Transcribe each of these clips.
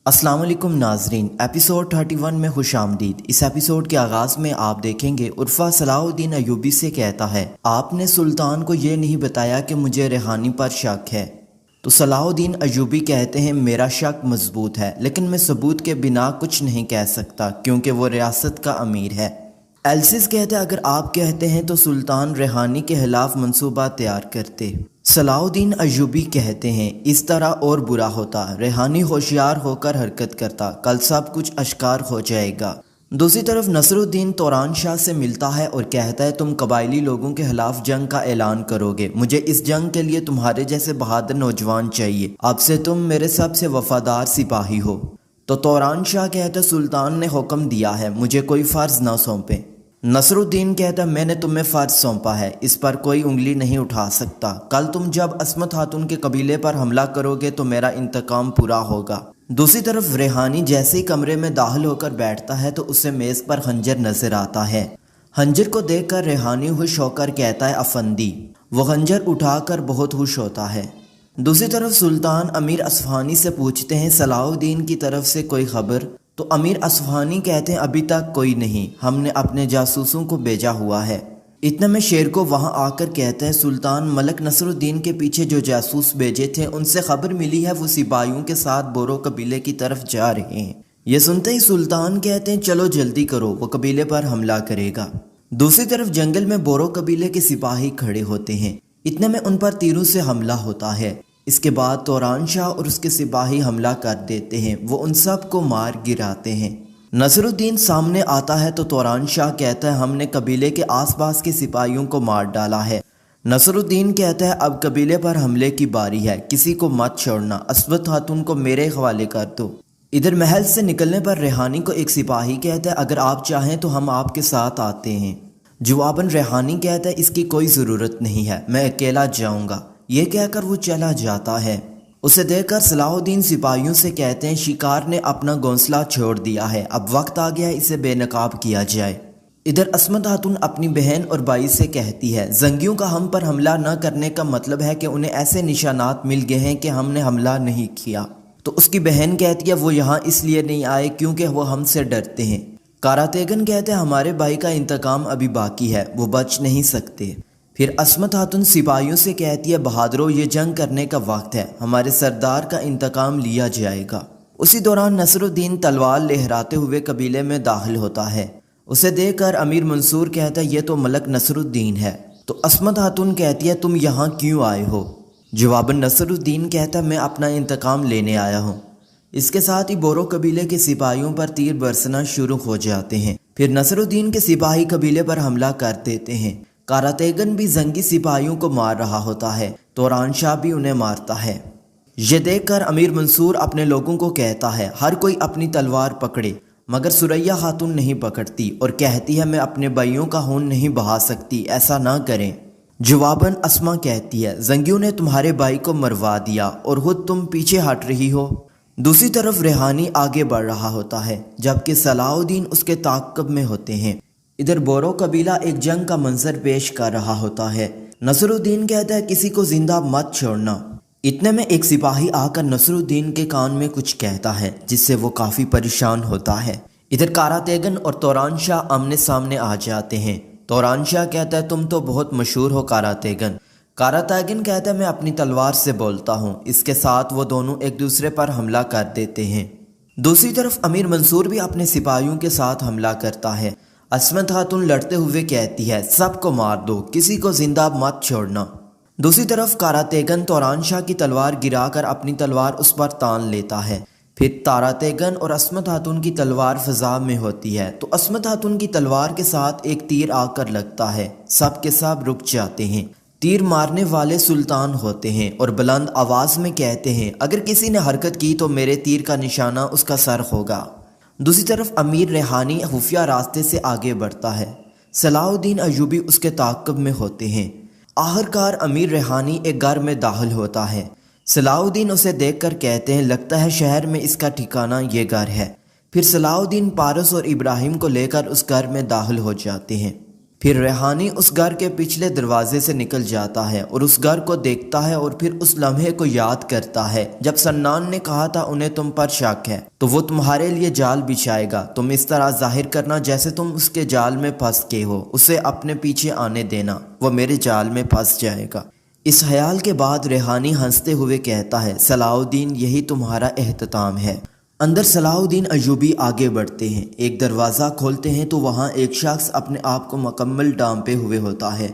السلام علیکم ناظرین، ایپیسوڈ 31 میں خوش آمدید۔ اس ایپیسوڈ کے آغاز میں آپ دیکھیں گے عرفہ صلاح الدین ایوبی سے کہتا ہے، آپ نے سلطان کو یہ نہیں بتایا کہ مجھے ریحانی پر شک ہے۔ تو صلاح الدین ایوبی کہتے ہیں، میرا شک مضبوط ہے لیکن میں ثبوت کے بنا کچھ نہیں کہہ سکتا کیونکہ وہ ریاست کا امیر ہے۔ ایلسز کہتے ہیں، اگر آپ کہتے ہیں تو سلطان ریحانی کے خلاف منصوبہ تیار کرتے۔ صلاح الدین ایوبی کہتے ہیں، اس طرح اور برا ہوتا، ریحانی ہوشیار ہو کر حرکت کرتا، کل سب کچھ اشکار ہو جائے گا۔ دوسری طرف نصر الدین توران شاہ سے ملتا ہے اور کہتا ہے، تم قبائلی لوگوں کے خلاف جنگ کا اعلان کرو گے، مجھے اس جنگ کے لیے تمہارے جیسے بہادر نوجوان چاہیے، اب سے تم میرے سب سے وفادار سپاہی ہو۔ تو توران شاہ کہتا ہے، سلطان نے حکم دیا ہے، مجھے کوئی فرض نہ سونپے۔ نصر الدین کہتا ہے، میں نے تمہیں فرض سونپا ہے، اس پر کوئی انگلی نہیں اٹھا سکتا، کل تم جب عصمت خاتون کے قبیلے پر حملہ کرو گے تو میرا انتقام پورا ہوگا۔ دوسری طرف ریحانی جیسے ہی کمرے میں داخل ہو کر بیٹھتا ہے تو اسے میز پر خنجر نظر آتا ہے۔ خنجر کو دیکھ کر ریحانی خوش ہو کر کہتا ہے، افندی۔ وہ خنجر اٹھا کر بہت خوش ہوتا ہے۔ دوسری طرف سلطان امیر اصفہانی سے پوچھتے ہیں، صلاح الدین کی طرف سے کوئی خبر؟ تو امیر اصفہانی کہتے ہیں، ابھی تک کوئی نہیں، ہم نے اپنے جاسوسوں کو بھیجا ہوا ہے۔ اتنے میں شیر کو وہاں آ کر کہتے ہیں، سلطان ملک نصر الدین کے پیچھے جو جاسوس بھیجے تھے ان سے خبر ملی ہے، وہ سپاہیوں کے ساتھ بورو قبیلے کی طرف جا رہے ہیں۔ یہ سنتے ہی سلطان کہتے ہیں، چلو جلدی کرو، وہ قبیلے پر حملہ کرے گا۔ دوسری طرف جنگل میں بورو قبیلے کے سپاہی کھڑے ہوتے ہیں، اتنے میں ان پر تیروں سے حملہ ہوتا ہے۔ اس کے بعد توران شاہ اور اس کے سپاہی حملہ کر دیتے ہیں، وہ ان سب کو مار گراتے ہیں۔ نصر الدین سامنے آتا ہے تو توران شاہ کہتا ہے، ہم نے قبیلے کے آس پاس کے سپاہیوں کو مار ڈالا ہے۔ نصر الدین کہتا ہے، اب قبیلے پر حملے کی باری ہے، کسی کو مت چھوڑنا، عصمت خاتون کو میرے حوالے کر دو۔ ادھر محل سے نکلنے پر ریحانی کو ایک سپاہی کہتا ہے، اگر آپ چاہیں تو ہم آپ کے ساتھ آتے ہیں۔ جواباً ریحانی کہتا ہے، اس کی کوئی ضرورت نہیں ہے، میں اکیلا جاؤں گا۔ یہ کہہ کر وہ چلا جاتا ہے۔ اسے دیکھ کر صلاح الدین سپاہیوں سے کہتے ہیں، شکار نے اپنا گھونسلہ چھوڑ دیا ہے، اب وقت آ گیا ہے اسے بے نقاب کیا جائے۔ ادھر عصمت خاتون اپنی بہن اور بھائی سے کہتی ہے، زنگیوں کا ہم پر حملہ نہ کرنے کا مطلب ہے کہ انہیں ایسے نشانات مل گئے ہیں کہ ہم نے حملہ نہیں کیا۔ تو اس کی بہن کہتی ہے، وہ یہاں اس لیے نہیں آئے کیونکہ وہ ہم سے ڈرتے ہیں۔ کاراتیگن کہتے ہیں، ہمارے بھائی کا انتقام ابھی باقی ہے، وہ بچ نہیں سکتے۔ پھر عصمت خاتون سپاہیوں سے کہتی ہے، بہادروں، یہ جنگ کرنے کا وقت ہے، ہمارے سردار کا انتقام لیا جائے گا۔ اسی دوران نصر الدین تلوار لہراتے ہوئے قبیلے میں داخل ہوتا ہے۔ اسے دیکھ کر امیر منصور کہتا ہے، یہ تو ملک نصر الدین ہے۔ تو عصمت خاتون کہتی ہے، تم یہاں کیوں آئے ہو؟ جواباً نصر الدین کہتا ہے، میں اپنا انتقام لینے آیا ہوں۔ اس کے ساتھ ہی بورو قبیلے کے سپاہیوں پر تیر برسنا شروع ہو جاتے ہیں۔ پھر نصر الدین کے سپاہی قبیلے پر حملہ کر دیتے ہیں۔ کاراتیگن بھی زنگی سپاہیوں کو مار رہا ہوتا ہے، توران شاہ بھی انہیں مارتا ہے۔ یہ دیکھ کر امیر منصور اپنے لوگوں کو کہتا ہے، ہر کوئی اپنی تلوار پکڑے، مگر ثریا خاتون نہیں پکڑتی اور کہتی ہے، میں اپنے بھائیوں کا خون نہیں بہا سکتی، ایسا نہ کریں۔ جواباً اسما کہتی ہے، زنگیوں نے تمہارے بھائی کو مروا دیا اور خود تم پیچھے ہٹ رہی ہو۔ دوسری طرف ریحانی آگے بڑھ رہا ہوتا ہے جبکہ صلاح الدین اس کے تعاقب میں ہوتے ہیں۔ ادھر بورو قبیلہ ایک جنگ کا منظر پیش کر رہا ہوتا ہے۔ نصر الدین کہتا ہے، کسی کو زندہ مت چھوڑنا۔ اتنے میں ایک سپاہی آ کر نصر الدین کے کان میں کچھ کہتا ہے جس سے وہ کافی پریشان ہوتا ہے۔ ادھر کاراتیگن اور توران شاہ آمنے سامنے آ جاتے ہیں۔ توران شاہ کہتا ہے، تم تو بہت مشہور ہو کاراتیگن۔ کاراتیگن کہتا ہے، میں اپنی تلوار سے بولتا ہوں۔ اس کے ساتھ وہ دونوں ایک دوسرے پر حملہ کر دیتے ہیں۔ دوسری طرف امیر منصور بھی اپنے سپاہیوں کے ساتھ حملہ کرتا ہے۔ عصمت خاتون لڑتے ہوئے کہتی ہے، سب کو مار دو، کسی کو زندہ مت چھوڑنا۔ دوسری طرف کاراتیگن توران شاہ کی تلوار گرا کر اپنی تلوار اس پر تان لیتا ہے۔ پھر کاراتیگن اور عصمت خاتون کی تلوار فضا میں ہوتی ہے تو عصمت خاتون کی تلوار کے ساتھ ایک تیر آ کر لگتا ہے، سب کے سب رک جاتے ہیں۔ تیر مارنے والے سلطان ہوتے ہیں اور بلند آواز میں کہتے ہیں، اگر کسی نے حرکت کی تو میرے تیر کا نشانہ اس کا سر ہوگا۔ دوسری طرف امیر ریحانی خفیہ راستے سے آگے بڑھتا ہے، صلاح الدین ایوبی اس کے تعاقب میں ہوتے ہیں۔ آخرکار امیر ریحانی ایک گھر میں داخل ہوتا ہے۔ صلاح الدین اسے دیکھ کر کہتے ہیں، لگتا ہے شہر میں اس کا ٹھکانہ یہ گھر ہے۔ پھر صلاح الدین پارس اور ابراہیم کو لے کر اس گھر میں داخل ہو جاتے ہیں۔ پھر ریحانی اس گھر کے پچھلے دروازے سے نکل جاتا ہے اور اس گھر کو دیکھتا ہے اور پھر اس لمحے کو یاد کرتا ہے جب سنان نے کہا تھا انہیں تم پر شک ہے تو وہ تمہارے لیے جال بچھائے گا، تم اس طرح ظاہر کرنا جیسے تم اس کے جال میں پھنس گئے ہو، اسے اپنے پیچھے آنے دینا، وہ میرے جال میں پھنس جائے گا۔ اس خیال کے بعد ریحانی ہنستے ہوئے کہتا ہے صلاح الدین یہی تمہارا اختتام ہے۔ اندر صلاح الدین ایوبی آگے بڑھتے ہیں، ایک دروازہ کھولتے ہیں تو وہاں ایک شخص اپنے آپ کو مکمل ڈانپے ہوئے ہوتا ہے۔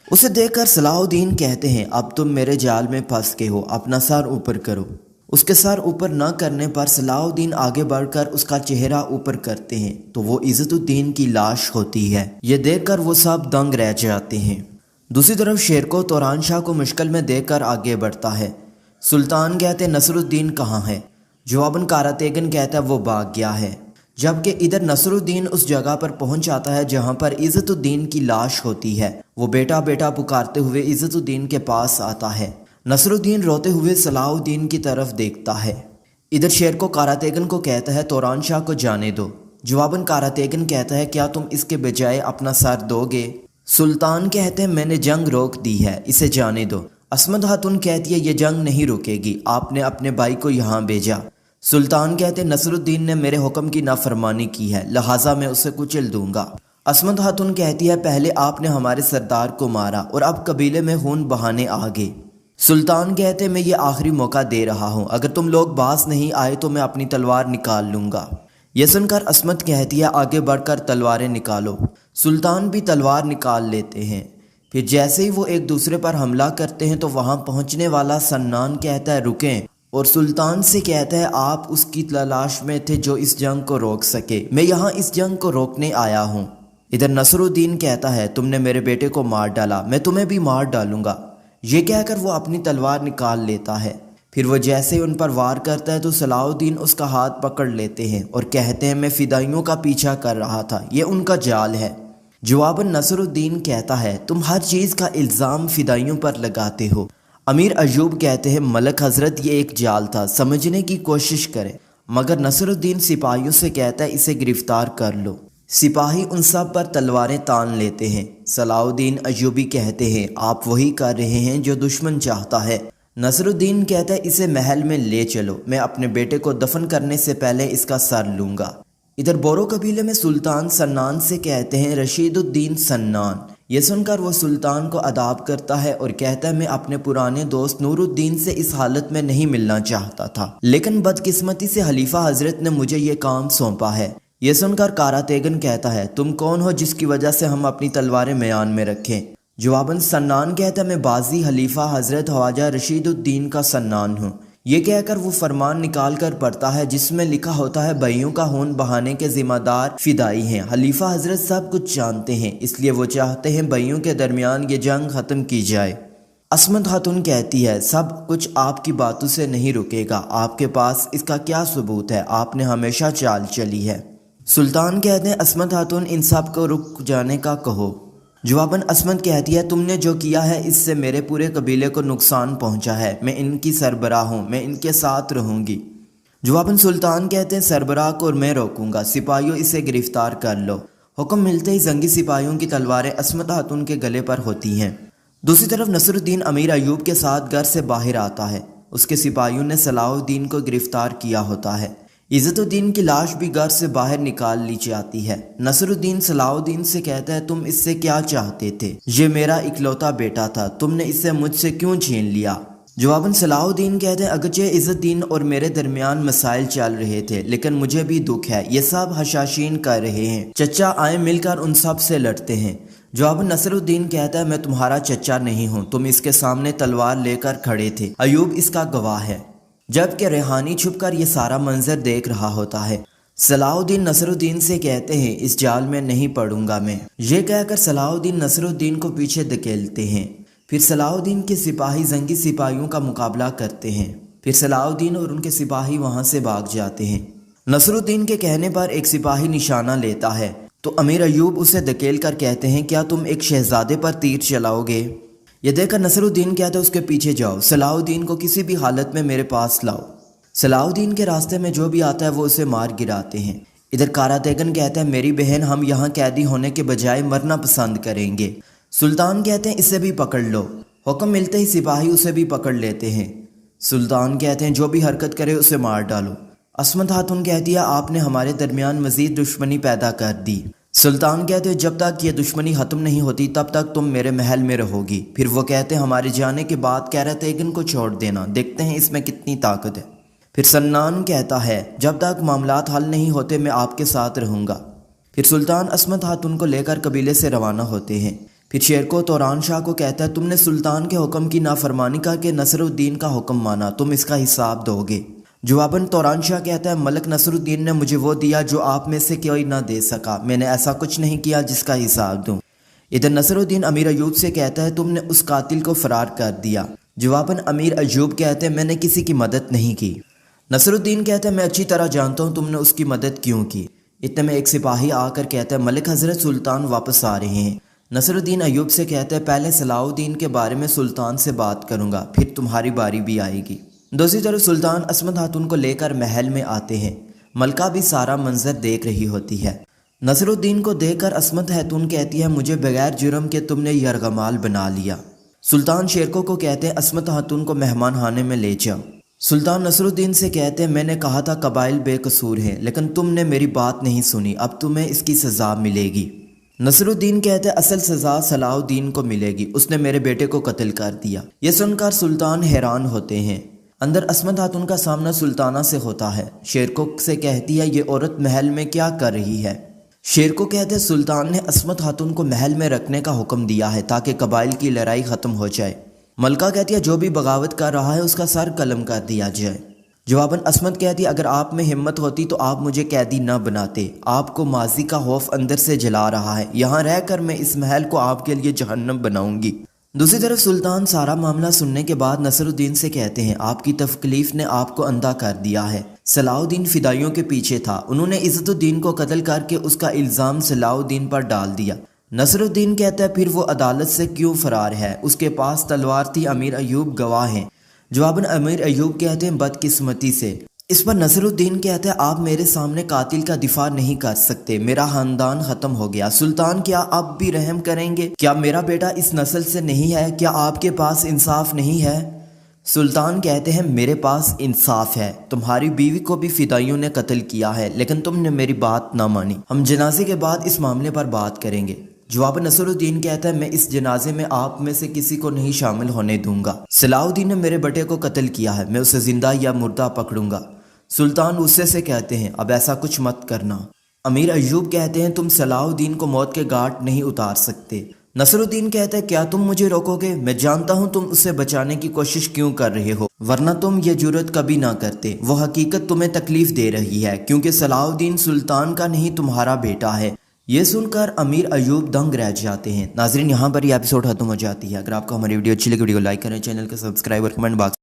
اسے دیکھ کر صلاح الدین کہتے ہیں اب تم میرے جال میں پھنس گئے ہو، اپنا سر اوپر کرو۔ اس کے سر اوپر نہ کرنے پر صلاح الدین آگے بڑھ کر اس کا چہرہ اوپر کرتے ہیں تو وہ عزت الدین کی لاش ہوتی ہے۔ یہ دیکھ کر وہ سب دنگ رہ جاتے ہیں۔ دوسری طرف شیرکو توران شاہ کو مشکل میں دیکھ کر آگے بڑھتا ہے۔ سلطان کہتے نصر الدین کہاں ہے؟ جواباً کاراتیگن کہتا ہے وہ بھاگ گیا ہے، جبکہ ادھر نصر الدین اس جگہ پر پہنچ آتا ہے جہاں پر عزت الدین کی لاش ہوتی ہے۔ وہ بیٹا بیٹا پکارتے ہوئے عزت الدین کے پاس آتا ہے۔ نصر الدین روتے ہوئے صلاح الدین کی طرف دیکھتا ہے۔ ادھر شیرکو کاراتیگن کو کہتا ہے توران شاہ کو جانے دو۔ جواباً کاراتیگن کہتا ہے کیا تم اس کے بجائے اپنا سر دو گے؟ سلطان کہتے ہیں میں نے جنگ روک دی ہے، اسے جانے دو۔ عصمت خاتون کہتی ہے یہ جنگ نہیں رکے گی، آپ نے اپنے بھائی کو یہاں بھیجا۔ سلطان کہتے نصر الدین نے میرے حکم کی نافرمانی کی ہے، لہٰذا میں اسے کچل دوں گا۔ عصمت خاتون کہتی ہے پہلے آپ نے ہمارے سردار کو مارا اور اب قبیلے میں خون بہانے آگے۔ سلطان کہتے میں یہ آخری موقع دے رہا ہوں، اگر تم لوگ باز نہیں آئے تو میں اپنی تلوار نکال لوں گا۔ یہ سن کر عصمت کہتی ہے آگے بڑھ کر تلواریں نکالو۔ سلطان بھی تلوار نکال لیتے ہیں۔ پھر جیسے ہی وہ ایک دوسرے پر حملہ کرتے ہیں تو وہاں پہنچنے والا سنان کہتا ہے رکیں، اور سلطان سے کہتا ہے آپ اس کی تلاش میں تھے جو اس جنگ کو روک سکے، میں یہاں اس جنگ کو روکنے آیا ہوں۔ ادھر نصر الدین کہتا ہے تم نے میرے بیٹے کو مار ڈالا، میں تمہیں بھی مار ڈالوں گا۔ یہ کہہ کر وہ اپنی تلوار نکال لیتا ہے۔ پھر وہ جیسے ہی ان پر وار کرتا ہے تو صلاح الدین اس کا ہاتھ پکڑ لیتے ہیں اور کہتے ہیں میں فدائیوں کا پیچھا کر رہا تھا، یہ ان کا جال ہے۔ جواباً نصر الدین کہتا ہے تم ہر چیز کا الزام فدائیوں پر لگاتے ہو۔ امیر ایوب کہتے ہیں ملک حضرت یہ ایک جال تھا، سمجھنے کی کوشش کریں، مگر نصر الدین سپاہیوں سے کہتا ہے اسے گرفتار کر لو۔ سپاہی ان سب پر تلواریں تان لیتے ہیں۔ صلاح الدین ایوبی کہتے ہیں آپ وہی کر رہے ہیں جو دشمن چاہتا ہے۔ نصر الدین کہتا ہے اسے محل میں لے چلو، میں اپنے بیٹے کو دفن کرنے سے پہلے اس کا سر لوں گا۔ ادھر بورو قبیلے میں سلطان سنان سے کہتے ہیں رشید الدین سنان۔ یہ سن کر وہ سلطان کو اداب کرتا ہے اور کہتا ہے میں اپنے پرانے دوست نور الدین سے اس حالت میں نہیں ملنا چاہتا تھا، لیکن بدقسمتی سے خلیفہ حضرت نے مجھے یہ کام سونپا ہے۔ یہ سن کر کاراتیگن کہتا ہے تم کون ہو جس کی وجہ سے ہم اپنی تلواریں میان میں رکھیں؟ جواباً سنان کہتا ہے میں بازی خلیفہ حضرت خواجہ رشید الدین کا سنان ہوں۔ یہ کہہ کر وہ فرمان نکال کر پڑھتا ہے جس میں لکھا ہوتا ہے بھائیوں کا خون بہانے کے ذمہ دار فدائی ہیں، خلیفہ حضرت سب کچھ جانتے ہیں، اس لیے وہ چاہتے ہیں بھائیوں کے درمیان یہ جنگ ختم کی جائے۔ عصمت خاتون کہتی ہے سب کچھ آپ کی باتوں سے نہیں رکے گا، آپ کے پاس اس کا کیا ثبوت ہے؟ آپ نے ہمیشہ چال چلی ہے۔ سلطان کہتے ہیں عصمت خاتون ان سب کو رک جانے کا کہو۔ جواباً عصمت کہتی ہے تم نے جو کیا ہے اس سے میرے پورے قبیلے کو نقصان پہنچا ہے، میں ان کی سربراہ ہوں، میں ان کے ساتھ رہوں گی۔ جواباً سلطان کہتے ہیں سربراہ کو میں روکوں گا، سپاہیوں اسے گرفتار کر لو۔ حکم ملتے ہی زنگی سپاہیوں کی تلواریں عصمت خاتون کے گلے پر ہوتی ہیں۔ دوسری طرف نصر الدین امیر ایوب کے ساتھ گھر سے باہر آتا ہے، اس کے سپاہیوں نے صلاح الدین کو گرفتار کیا ہوتا ہے۔ عزت الدین کی لاش بھی گھر سے باہر نکال لی جاتی ہے۔ نصر الدین صلاح الدین سے کہتا ہے تم اس سے کیا چاہتے تھے؟ یہ میرا اکلوتا بیٹا تھا، تم نے اسے مجھ سے کیوں چھین لیا؟ جواباً صلاح الدین کہتے ہیں اگرچہ عزت الدین اور میرے درمیان مسائل چل رہے تھے لیکن مجھے بھی دکھ ہے، یہ سب حشاشین کر رہے ہیں، چچا آئے مل کر ان سب سے لڑتے ہیں۔ جواباً نصر الدین کہتا ہے میں تمہارا چچا نہیں ہوں، تم اس کے سامنے تلوار لے کر کھڑے تھے، ایوب اس کا گواہ ہے۔ جبکہ ریحانی چھپ کر یہ سارا منظر دیکھ رہا ہوتا ہے۔ صلاح الدین نصر الدین سے کہتے ہیں اس جال میں نہیں پڑوں گا میں۔ یہ کہہ کر صلاح الدین نصر الدین کو پیچھے دھکیلتے ہیں۔ پھر صلاح الدین کے سپاہی زنگی سپاہیوں کا مقابلہ کرتے ہیں۔ پھر صلاح الدین اور ان کے سپاہی وہاں سے بھاگ جاتے ہیں۔ نصر الدین کے کہنے پر ایک سپاہی نشانہ لیتا ہے تو امیر ایوب اسے دھکیل کر کہتے ہیں کیا تم ایک شہزادے پر تیر چلاؤ گے؟ یہ دیکھ کر نصر الدین کہتے ہیں اس کے پیچھے جاؤ، صلاح الدین کو کسی بھی حالت میں میرے پاس لاؤ۔ صلاح الدین کے راستے میں جو بھی آتا ہے وہ اسے مار گراتے ہیں۔ ادھر کاراتیگن کہتا ہے میری بہن ہم یہاں قیدی ہونے کے بجائے مرنا پسند کریں گے۔ سلطان کہتے ہیں اسے بھی پکڑ لو۔ حکم ملتے ہی سپاہی اسے بھی پکڑ لیتے ہیں۔ سلطان کہتے ہیں جو بھی حرکت کرے اسے مار ڈالو۔ عصمت خاتون کہتی ہے آپ نے ہمارے درمیان مزید دشمنی پیدا کر دی۔ سلطان کہتے ہیں جب تک یہ دشمنی ختم نہیں ہوتی تب تک تم میرے محل میں رہو گی۔ پھر وہ کہتے ہیں ہمارے جانے کے بعد کاراتیگن کو چھوڑ دینا، دیکھتے ہیں اس میں کتنی طاقت ہے۔ پھر سنان کہتا ہے جب تک معاملات حل نہیں ہوتے میں آپ کے ساتھ رہوں گا۔ پھر سلطان عصمت خاتون کو لے کر قبیلے سے روانہ ہوتے ہیں۔ پھر شیرکو توران شاہ کو کہتا ہے تم نے سلطان کے حکم کی نافرمانی کا کہ نصر الدین کا حکم مانا، تم اس کا حساب دو گے۔ جواباً توران شاہ کہتا ہے ملک نصر الدین نے مجھے وہ دیا جو آپ میں سے کوئی نہ دے سکا، میں نے ایسا کچھ نہیں کیا جس کا حساب دوں۔ ادھر نصر الدین امیر ایوب سے کہتا ہے تم نے اس قاتل کو فرار کر دیا۔ جواباً امیر ایوب کہتے ہیں میں نے کسی کی مدد نہیں کی۔ نصر الدین کہتا ہے میں اچھی طرح جانتا ہوں تم نے اس کی مدد کیوں کی۔ اتنے میں ایک سپاہی آ کر کہتا ہے ملک حضرت سلطان واپس آ رہے ہیں۔ نصر الدین ایوب سے کہتا ہے پہلے صلاح الدین کے بارے میں سلطان سے بات کروں گا، پھر تمہاری باری بھی آئے گی۔ دوسری طرف سلطان عصمت خاتون کو لے کر محل میں آتے ہیں۔ ملکہ بھی سارا منظر دیکھ رہی ہوتی ہے۔ نصر الدین کو دیکھ کر عصمت خاتون کہتی ہے مجھے بغیر جرم کے تم نے یرغمال بنا لیا۔ سلطان شیرکو کو کہتے ہیں عصمت خاتون کو مہمان خانے میں لے جاؤ۔ سلطان نصر الدین سے کہتے ہیں میں نے کہا تھا قبائل بے قصور ہیں لیکن تم نے میری بات نہیں سنی، اب تمہیں اس کی سزا ملے گی۔ نصر الدین کہتے ہیں اصل سزا صلاح الدین کو ملے گی، اس نے میرے بیٹے کو قتل کر دیا۔ یہ سن کر سلطان حیران ہوتے ہیں۔ اندر عصمت خاتون کا سامنا سلطانہ سے ہوتا ہے۔ شیرکو سے کہتی ہے یہ عورت محل میں کیا کر رہی ہے؟ شیرکو کہتے ہیں سلطان نے عصمت خاتون کو محل میں رکھنے کا حکم دیا ہے تاکہ قبائل کی لڑائی ختم ہو جائے۔ ملکہ کہتی ہے جو بھی بغاوت کر رہا ہے اس کا سر قلم کر دیا جائے۔ جواباً عصمت کہتی ہے اگر آپ میں ہمت ہوتی تو آپ مجھے قیدی نہ بناتے، آپ کو ماضی کا خوف اندر سے جلا رہا ہے، یہاں رہ کر میں اس محل کو آپ کے لیے جہنم بناؤں گی۔ دوسری طرف سلطان سارا معاملہ سننے کے بعد نصر الدین سے کہتے ہیں آپ کی تکلیف نے آپ کو اندھا کر دیا ہے۔ صلاح الدین فدائیوں کے پیچھے تھا، انہوں نے عزت الدین کو قتل کر کے اس کا الزام صلاح الدین پر ڈال دیا۔ نصر الدین کہتا ہے پھر وہ عدالت سے کیوں فرار ہے؟ اس کے پاس تلوار تھی، امیر ایوب گواہ ہیں۔ جواباً امیر ایوب کہتے ہیں بدقسمتی سے۔ اس پر نصر الدین کہتا ہے آپ میرے سامنے قاتل کا دفاع نہیں کر سکتے، میرا خاندان ختم ہو گیا۔ سلطان کیا آپ بھی رحم کریں گے؟ کیا میرا بیٹا اس نسل سے نہیں ہے؟ کیا آپ کے پاس انصاف نہیں ہے؟ سلطان کہتے ہیں میرے پاس انصاف ہے، تمہاری بیوی کو بھی فدائیوں نے قتل کیا ہے لیکن تم نے میری بات نہ مانی، ہم جنازے کے بعد اس معاملے پر بات کریں گے۔ جواب نصر الدین کہتا ہے میں اس جنازے میں آپ میں سے کسی کو نہیں شامل ہونے دوں گا، صلاح الدین نے میرے بیٹے کو قتل کیا ہے، میں اسے زندہ یا مردہ پکڑوں گا۔ سلطان غصے سے کہتے ہیں اب ایسا کچھ مت کرنا۔ امیر ایوب کہتے ہیں تم صلاح الدین کو موت کے گھاٹ نہیں اتار سکتے۔ نصر الدین کہتا ہے کیا تم مجھے روکو گے؟ میں جانتا ہوں تم اسے بچانے کی کوشش کیوں کر رہے ہو، ورنہ تم یہ جرت کبھی نہ کرتے۔ وہ حقیقت تمہیں تکلیف دے رہی ہے کیونکہ صلاح الدین سلطان کا نہیں تمہارا بیٹا ہے۔ یہ سن کر امیر ایوب دنگ رہ جاتے ہیں۔ ناظرین یہاں پر یہ ایپیسوڈ ختم ہو جاتی ہے۔ اگر آپ کو ہماری ویڈیو اچھی لگی ویڈیو کو لائک کریں، چینل کو سبسکرائب اور کمنٹ باکس